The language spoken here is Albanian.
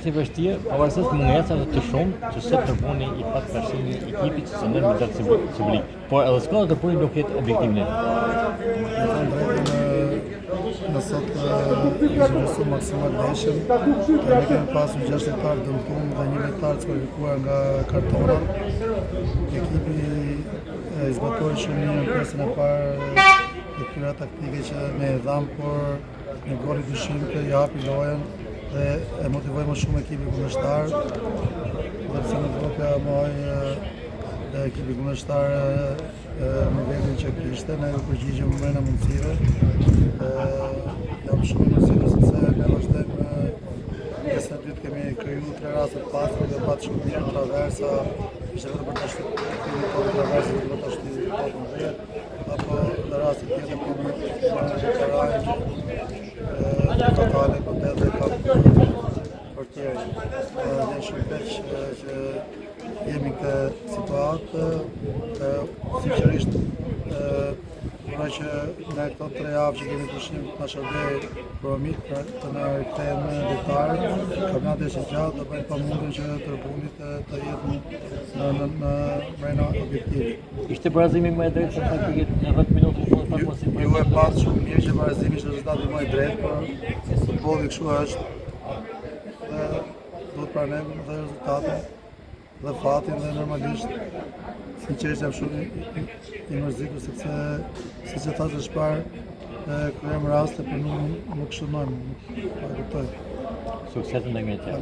i vështirë, pavarësisht mungesave të shumta që sot përbuni i pak përfshirje i ekipit që ndër me simbolik. Por edhe skuadra të punit nuk jetë objektivin e në sot zhvillosur maksimal ndeshjen, ne kemi pasur 6 lojtarë dëmtuar dhe 1 lojtar skualifikuar nga kartona. Ekipi zbatoi shumë mirë në pjesën e parë të këtyre taktike që ne e dham, por në goli dyshim të japi lojën dhe e motivoi më shumë ekipin kundërshtar, ndërsa në blokja moj ekipi kundërshtar në nivelin që kishte, ne u përgjigjëm me mbrojtje mundësive. Jam shumë i mirësitur sepse ne vazhdojmë pjesën e dytë, kemi krijuar 3 raste të pastra dhe pat shumë mirë traversa, ishte vetëm për të shtypur të traversa për të shtypur tokën vetë, apo në rastin tjetër për totale për të kapur portierin. Ne shumë keq që jemi në këtë situatë, sinqerisht uroj që në këto 3 javë që kemi pushim të na shërbej promit të na rikthejmë lojtarët. Kampionati është i gjatë, do bëjmë pamundjen që tërbulit të jetë në brenda objektivit. Ishte barazimi më i drejtë se faktikisht në 10 minuta u pak mos i Ju e pat shumë mirë që barazimi ishte rezultati më i drejtë, por futbolli kështu është. Dhe duhet pranojmë dhe rezultatin dhe fatin dhe normalisht sinqerisht jam shumë i mërzitur sepse siç e thash është parë kryejmë raste, por nuk shënojmë, nuk kuptoj. Sukses ndaj tjetër.